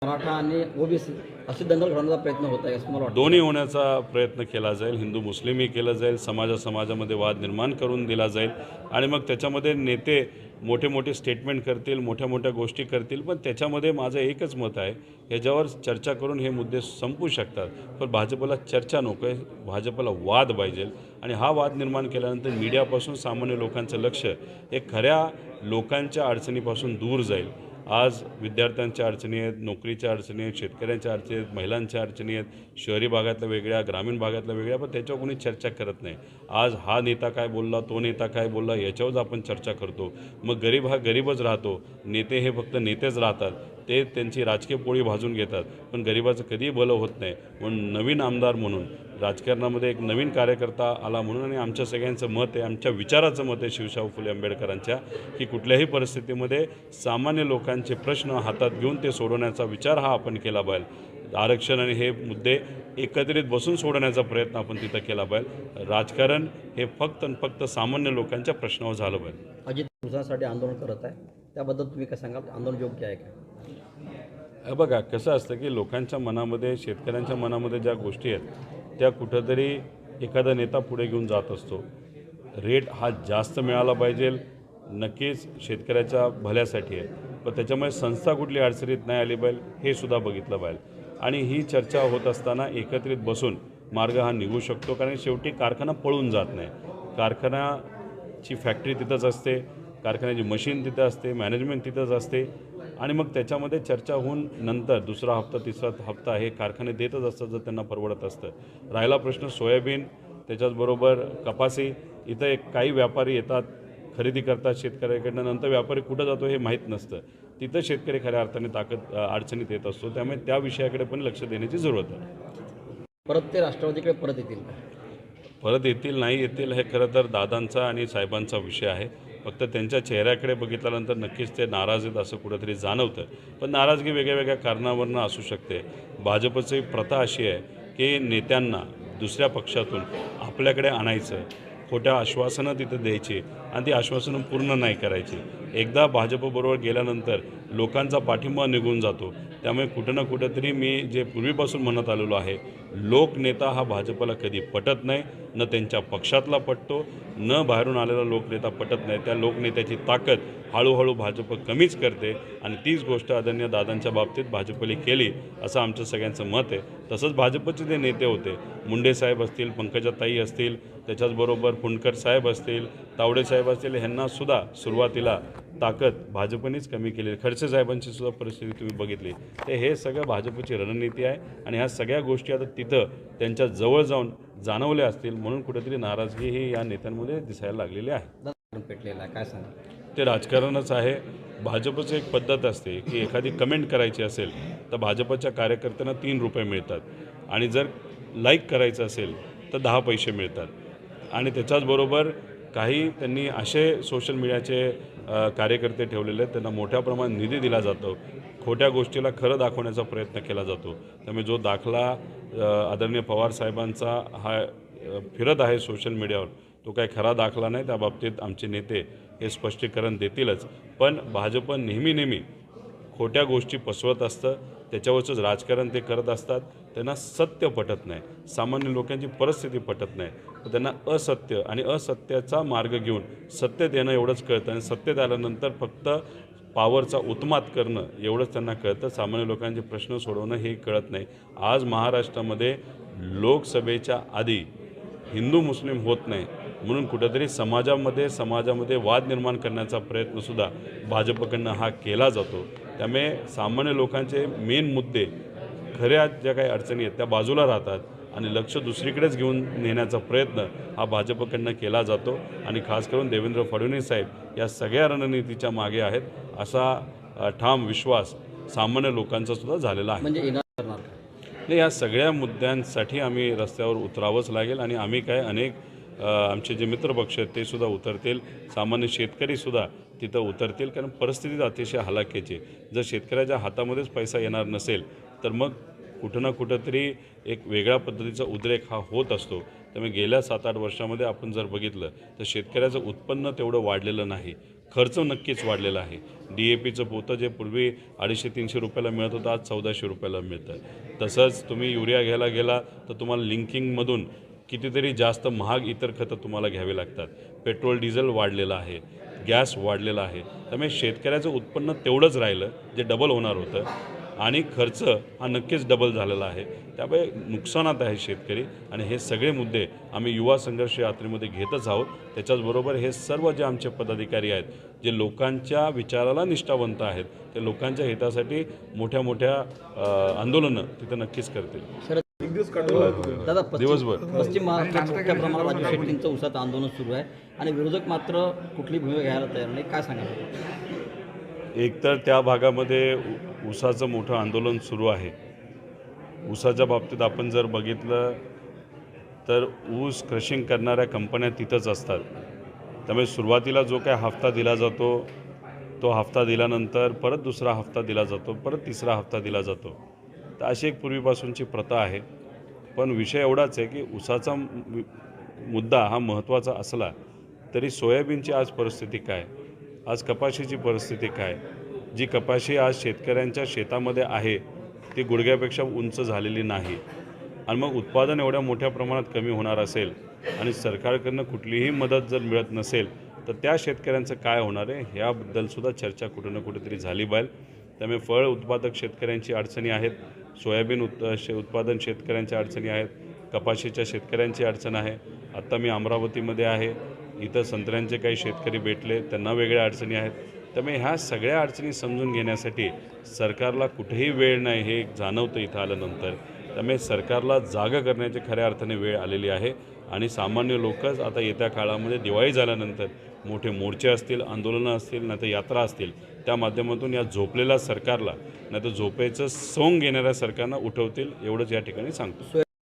मराठा आणि ओबीसी अशी दंगल घडवण्याचा प्रयत्न होत आहे असं मला वाटतं. दोन्ही होण्याचा प्रयत्न केला जाईल. हिंदू मुस्लिमही केलं जाईल, समाजामध्ये वाद निर्माण करून दिला जाईल आणि मग त्याच्यामध्ये नेते मोठे मोठे स्टेटमेंट करतील, मोठ्या मोठ्या गोष्टी करतील, पण त्याच्यामध्ये माझं एकच मत आहे, ह्याच्यावर चर्चा करून हे मुद्दे संपू शकतात. पण भाजपला चर्चा नको आहे, भाजपला वाद पाहिजे आणि हा वाद निर्माण केल्यानंतर मीडियापासून सामान्य लोकांचं लक्ष हे खऱ्या लोकांच्या अडचणीपासून दूर जाईल. आज विद्यार्थ्यांच्या अडचणी आहेत, नोकरीच्या अडचणी आहेत, शेतकऱ्यांच्या अडचणी आहेत, महिलांच्या अडचणी आहेत, शहरी भागातल्या वेगळ्या, ग्रामीण भागातल्या वेगळ्या, पण त्याच्यावर कोणी चर्चा करत नाही. आज हा नेता काय बोलला, तो नेता काय बोलला, याच्यावरच आपण चर्चा करतो. मग गरीब हा गरीबच राहतो, नेते हे फक्त नेतेच राहतात, ते त्यांची राजकीय पोळी भाजून घेतात, पण गरिबाचं कधीही भलं होत नाही. म्हणून नवीन आमदार म्हणून राजकारणामध्ये एक नवीन कार्यकर्ता आला म्हणून आणि आमच्या सगळ्यांचं मत आहे, आमच्या विचाराचं मत आहे शिवशाहू फुले आंबेडकरांच्या, की कुठल्याही परिस्थितीमध्ये सामान्य लोकांचे प्रश्न हातात घेऊन ते सोडवण्याचा विचार हा आपण केला पाहिजे. आरक्षण आणि हे मुद्दे एकत्रित बसून सोडवण्याचा प्रयत्न आपण तिथं केला पाहिजे. राजकारण हे फक्त आणि फक्त सामान्य लोकांच्या प्रश्नावर झालं पाहिजे. अजित पवारांसाठी आंदोलन करत आहे, त्याबद्दल तुम्ही काय सांगाल? आंदोलन योग्य आहे का? बघा कसं असतं की लोकांच्या मनामध्ये, शेतकऱ्यांच्या मनामध्ये ज्या गोष्टी आहेत त्या कुठंतरी एखादा नेता पुढे घेऊन जात असतो. रेट हा जास्त मिळाला पाहिजे, नक्कीच शेतकऱ्याच्या भल्यासाठी आहे, पण त्याच्यामुळे संस्था कुठली अडचणीत नाही आली पाहिजे हे सुद्धा बघितलं पाहिजे. आणि ही चर्चा होत असताना एकत्रित बसून मार्ग हा निघू शकतो, कारण शेवटी कारखाना पळून जात नाही. कारखान्याची फॅक्टरी तिथंच असते, कारखान्याची मशीन तिथं असते, मॅनेजमेंट तिथंच असते आणि मग त्याच्यामध्ये चर्चा होऊन नंतर दुसरा हप्ता, तिसरा हप्ता हे कारखाने देतच असतात जर त्यांना परवडत असतं. राहिला प्रश्न सोयाबीन, त्याच्याचबरोबर कपासी, इथं एक काही व्यापारी येतात, खरेदी करतात शेतकऱ्याकडनं, नंतर व्यापारी कुठं जातो हे माहीत नसतं. तिथं शेतकरी खऱ्या अर्थाने अडचणीत येत असतो. त्यामुळे त्या विषयाकडे पण लक्ष देण्याची जरूरत आहे. परत ते राष्ट्रवादीकडे परत येतील का? परत येतील नाही येतील हे खरं तर दादांचा आणि साहेबांचा विषय आहे. फक्त त्यांच्या चेहऱ्याकडे बघितल्यानंतर नक्कीच ते नाराज आहेत असं कुठंतरी जाणवतं. पण नाराजगी वेगळ्या वेगळ्या कारणावरनं असू शकते. भाजपची प्रथा अशी आहे की नेत्यांना दुसऱ्या पक्षातून आपल्याकडे आणायचं, खोट्या आश्वासनं तिथं द्यायची आणि ती आश्वासनं पूर्ण नाही करायची. एकदा भाजपबरोबर गेल्यानंतर लोकांचा पाठिंबा निघून जातो. त्यामुळे कुठं ना कुठंतरी मी जे पूर्वीपासून म्हणत आलेलो आहे, लोकनेता हा भाजपला कधी पटत नाही, न त्यांच्या पक्षातला पटतो, न बाहेरून आलेला लोकनेता पटत नाही. त्या लोकनेत्याची ताकद हळूहळू भाजप कमीच करते आणि तीच गोष्ट आदरणीय दादांच्या बाबतीत भाजपने केली असं आमचं सगळ्यांचं मत आहे. तसंच भाजपचे जे नेते होते, मुंडे साहेब असतील, पंकजाताई असतील, त्याच्याचबरोबर फुंडकर साहेब असतील, तावडे साहेब असतील, ह्यांनासुद्धा सुरुवातीला ताकद भाजपनेच कमी केली. खडसे साहेबांची सुद्धा परिस्थिती तुम्ही बघितली. तर हे सगळं भाजपची रणनीती आहे आणि ह्या सगळ्या गोष्टी आता तिथं त्यांच्या जवळ जाऊन जाणवल्या असतील, म्हणून कुठेतरी नाराजगी ही या नेत्यांमध्ये दिसायला लागलेली आहे. पेटलेला आहे, काय सांगा? ते राजकारणच आहे. भाजपची एक पद्धत असते की एखादी कमेंट करायची असेल तर भाजपच्या कार्यकर्त्यांना 3 रुपये मिळतात आणि जर लाईक करायचं असेल तर 10 पैसे मिळतात. आणि त्याच्याचबरोबर काही त्यांनी असे सोशल मीडियाचे कार्यकर्ते ठेवलेले आहेत, त्यांना मोठ्या प्रमाणात निधी दिला जातो, खोट्या गोष्टीला खरं दाखवण्याचा प्रयत्न केला जातो. त्यामुळे जो दाखला आदरणीय पवारसाहेबांचा हा फिरत आहे सोशल मीडियावर, तो काही खरा दाखला नाही. त्या बाबतीत आमचे नेते हे स्पष्टीकरण देतीलच. पण भाजप नेहमी खोट्या गोष्टी पसरवत असतं, त्याच्यावरचंच राजकारण ते करत असतात. त्यांना सत्य पटत नाही, सामान्य लोकांची परिस्थिती पटत नाही, तर त्यांना असत्य आणि असत्याचा मार्ग घेऊन सत्य देणं एवढंच कळतं आणि सत्य आल्यानंतर फक्त पावरचा उत्मात करणं एवढंच त्यांना कळतं. सामान्य लोकांचे प्रश्न सोडवणं हे कळत नाही. आज महाराष्ट्रामध्ये लोकसभेच्या आधी हिंदू मुस्लिम होत नाही, म्हणून कुठंतरी समाजामध्ये वाद निर्माण करण्याचा प्रयत्नसुद्धा भाजपकडनं हा केला जातो. त्यामुळे सामान्य लोकांचे मेन मुद्दे, खऱ्या ज्या काही अडचणी आहेत त्या बाजूला राहतात आणि लक्ष दुसरीकडेच घेऊन नेण्याचा प्रयत्न हा भाजपकडनं केला जातो. आणि खास करून देवेंद्र फडणवीस साहेब या सगळ्या रणनीतीच्या मागे आहेत असा ठाम विश्वास सामान्य लोकांचासुद्धा झालेला आहे. म्हणजे येणार करणार का? नाही, या सगळ्या मुद्द्यांसाठी आम्ही रस्त्यावर उतरावंच लागेल आणि आम्ही काय अनेक आमचे जे मित्रपक्ष आहेत ते सुद्धा उतरतील, सामान्य शेतकरीसुद्धा तिथं उतरतील, कारण परिस्थिती अतिशय हलाखीची. जर शेतकऱ्याच्या हातामध्येच पैसा येणार नसेल तर मग कुठं ना कुठंतरी एक वेगळ्या पद्धतीचा उद्रेक हा होत असतो. त्यामुळे गेल्या 7-8 वर्षामध्ये आपण जर बघितलं तर शेतकऱ्याचं उत्पन्न तेवढं वाढलेलं नाही. खर्च नक्कीच वाढलेला आहे. DAPचं पोतं जे पूर्वी 250-300 रुपयाला मिळत होतं, आज 1400 रुपयाला मिळतं. तसंच तुम्ही युरिया घ्यायला गेला तर तुम्हाला लिंकिंगमधून कितीतरी जास्त महाग इतर खतं तुम्हाला घ्यावी लागतात. पेट्रोल डिझेल वाढलेलं आहे, गॅस वाढलेला आहे. त्यामुळे शेतकऱ्याचं उत्पन्न तेवढंच राहिलं जे डबल होणार होतं आणि खर्च हा नक्कीच डबल झालेला आहे. त्यामुळे नुकसानात आहे शेतकरी आणि हे सगळे मुद्दे आम्ही युवा संघर्ष यात्रेमध्ये घेतच आहोत. त्याच्याचबरोबर हे सर्व जे आमचे पदाधिकारी आहेत, जे लोकांच्या विचाराला निष्ठावंत आहेत, ते लोकांच्या हितासाठी मोठ्या मोठ्या आंदोलनं तिथं नक्कीच करतील. शरद दादा, दिवसभर. पश्चिम महाराष्ट्रात मोठ्या प्रमाणात राजू शेट्टींचं उसाचं आंदोलन सुरू आहे आणि विरोधक मात्र कुठली भूमिका घ्यायला तयार नाही, काय सांगाल? एकतर त्या भागामध्ये ऊसाचं मोठं आंदोलन सुरू आहे. ऊसाच्या बाबतीत आपण जर बघितलं तर ऊस क्रशिंग करणाऱ्या कंपन्या तिथंच असतात. त्यामुळे सुरुवातीला जो काय हफ्ता दिला जातो तो हफ्ता दिल्यानंतर परत दुसरा हफ्ता दिला जातो, परत तिसरा हफ्ता दिला जातो. तर अशी एक पूर्वीपासूनची प्रथा आहे. पण विषय एवढाच आहे की ऊसाचा मुद्दा हा महत्त्वाचा असला तरी सोयाबीनची आज परिस्थिती काय, आज कपाशीची परिस्थिती काय, जी कपाशी आज शेतकऱ्यांच्या शेतामध्ये आहे ती गुडघ्यापेक्षा उंच झालेली नाही. आणि मग उत्पादन एवढ्या मोठ्या प्रमाणात कमी होणार असेल आणि सरकारकडनं कुठलीही मदत जर मिळत नसेल तर त्या शेतकऱ्यांचं काय होणार आहे ह्याबद्दलसुद्धा चर्चा कुठं ना कुठेतरी झाली पाहिजे. त्यामुळे फळ उत्पादक शेतकऱ्यांची अडचणी आहेत, सोयाबीन उत्पादन शेतकऱ्यांच्या अडचणी आहेत, कपाशीच्या शेतकऱ्यांची अडचण आहे. आत्ता मी अमरावतीमध्ये आहे, इथं संत्र्यांचे काही शेतकरी भेटले, त्यांना वेगळ्या अडचणी आहेत. त्यामुळे ह्या सगळ्या अडचणी समजून घेण्यासाठी सरकारला कुठेही वेळ नाही हे जाणवतं इथं आल्यानंतर. त्यामुळे सरकारला जागा करण्याची खऱ्या अर्थाने वेळ आलेली आहे आणि सामान्य लोकच आता येत्या काळामध्ये दिवाळी झाल्यानंतर मोठे मोर्चे असतील, आंदोलनं असतील, नाही तर यात्रा असतील, त्या माध्यमातून या झोपलेल्या सरकारला नाही तर झोपेचं सोंग घेणाऱ्या सरकारनं उठवतील, एवढंच या ठिकाणी सांगतो.